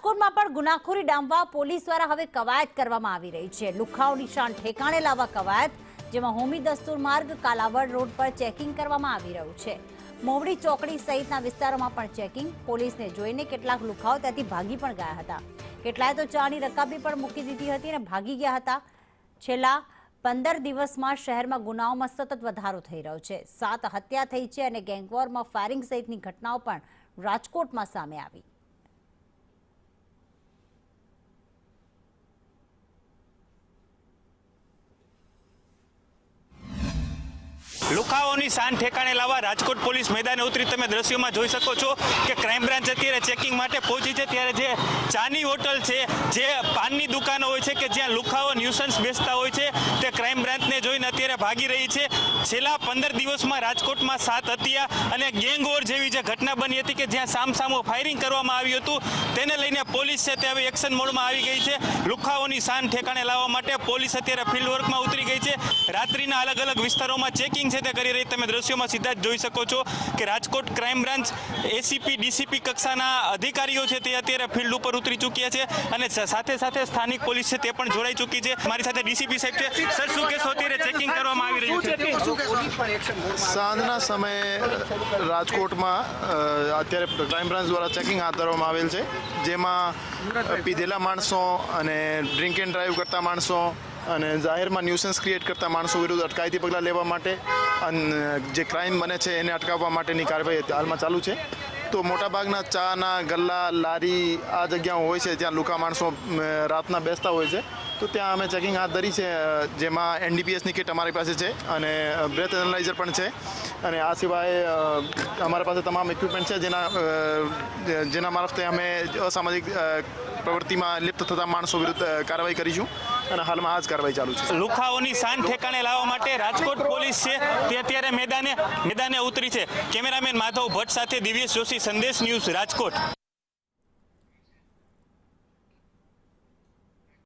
રાજકોટમાં પણ ગુનાખોરી ડામવા પોલીસ દ્વારા હવે કવાયત કરવામાં આવી રહી છે। લુખ્ખાઓ નિશાન ઠેકાણે લાવવા કવાયત, જેમાં હોમી દસ્તુર માર્ગ કાલાવડ રોડ પર ચેકિંગ કરવામાં આવી રહ્યું છે। મોવડી ચોકડી સહિતના વિસ્તારોમાં પણ ચેકિંગ। પોલીસને જોઈને કેટલાક લુખ્ખાઓ ત્યાંથી ભાગી પણ ગયા હતા। કેટલાય તો ચાની રકાબી પણ મૂકી દીધી હતી અને ભાગી ગયા હતા। છેલ્લા 15 દિવસમાં શહેરમાં ગુનાઓમાં સતત વધારો થઈ રહ્યો છે। 7 હત્યા થઈ છે અને ગેંગવોરમાં ફાયરિંગ સહિતની ઘટનાઓ પણ રાજકોટમાં સામે આવી। લુખાઓની શાન ઠેકાણે લાવવા રાજકોટ પોલીસ મેદાને ઉતરી તમે દ્રશ્યોમાં જોઈ શકો છો કે ક્રાઇમ બ્રાન્ચ અત્યારે ચેકિંગ માટે પહોંચી છે। ત્યારે જે ચાની હોટલ છે, જે પાનની દુકાનો હોય છે કે જ્યાં લુખાઓ ન્યુસન્સ બેસતા હોય છે, તે ક્રાઇમ બ્રાન્ચને જોઈને અત્યારે ભાગી રહી છે। છેલ્લા 15 દિવસમાં રાજકોટમાં 7 હત્યા અને ગેંગવોર જેવી જે ઘટના બની હતી કે જ્યાં સામસામો ફાયરિંગ કરવામાં આવ્યું હતું, તેને લઈને પોલીસ છે તે હવે એક્શન મોડમાં આવી ગઈ છે। લુખાઓની શાન ઠેકાણે લાવવા માટે પોલીસ અત્યારે ફિલ્ડ વર્કમાં ઉતરી ગઈ છે। રાત્રિના અલગ અલગ વિસ્તારોમાં ચેકિંગ છે તે કરી રહી। તમે દ્રશ્યોમાં સીધા જ જોઈ શકો છો કે Rajkot crime branch ACP DCP કક્ષાના અધિકારીઓ છે તે અત્યારે ફિલ્ડ ઉપર ઉતરી ચૂક્યા છે અને સાથે સાથે સ્થાનિક પોલીસ છે તે પણ જોડાઈ ચૂકી છે। મારી સાથે ડીસીપી સાહેબ છે। સર, શું કહેશો, અત્યારે ચેકિંગ કરવામાં આવી રહ્યું છે? સાંજના સમયે રાજકોટમાં અત્યારે ક્રાઇમ બ્રાન્ચ દ્વારા ચેકિંગ હાથ ધરવામાં આવેલ છે, જેમાં પીધેલા માણસો અને ડ્રિંક એન્ડ ડ્રાઈવ કરતા માણસો અને જાહેરમાં ન્યુસન્સ ક્રિએટ કરતા માણસો વિરુદ્ધ અટકાયતી પગલાં લેવા માટે અને જે ક્રાઇમ બને છે એને અટકાવવા માટેની કાર્યવાહી હાલમાં ચાલુ છે। તો મોટાભાગના ચાના ગલ્લા, લારી આ જગ્યાઓ હોય છે જ્યાં લુકા માણસો રાતના બેસતા હોય છે, તો ત્યાં અમે ચેકિંગ હાથ ધરી છે, જેમાં એનડીપીએસની કિટ અમારી પાસે છે અને બ્રેથ એનાલાઇઝર પણ છે। અને આ સિવાય અમારી પાસે તમામ ઇક્વિપમેન્ટ છે જેના મારફતે અમે અસામાજિક પ્રવૃત્તિમાં લિપ્ત થતા માણસો વિરુદ્ધ કાર્યવાહી કરીશું અને હાલમાં આ જ કાર્યવાહી ચાલુ છે। લુખાઓની શાન ઠેકાણે લાવવા માટે રાજકોટ પોલીસ છે તે અત્યારે મેદાને ઉતરી છે। કેમેરામેન માધવ ભટ્ટ સાથે દિવ્યેશ જોશી, સંદેશ ન્યૂઝ, રાજકોટ।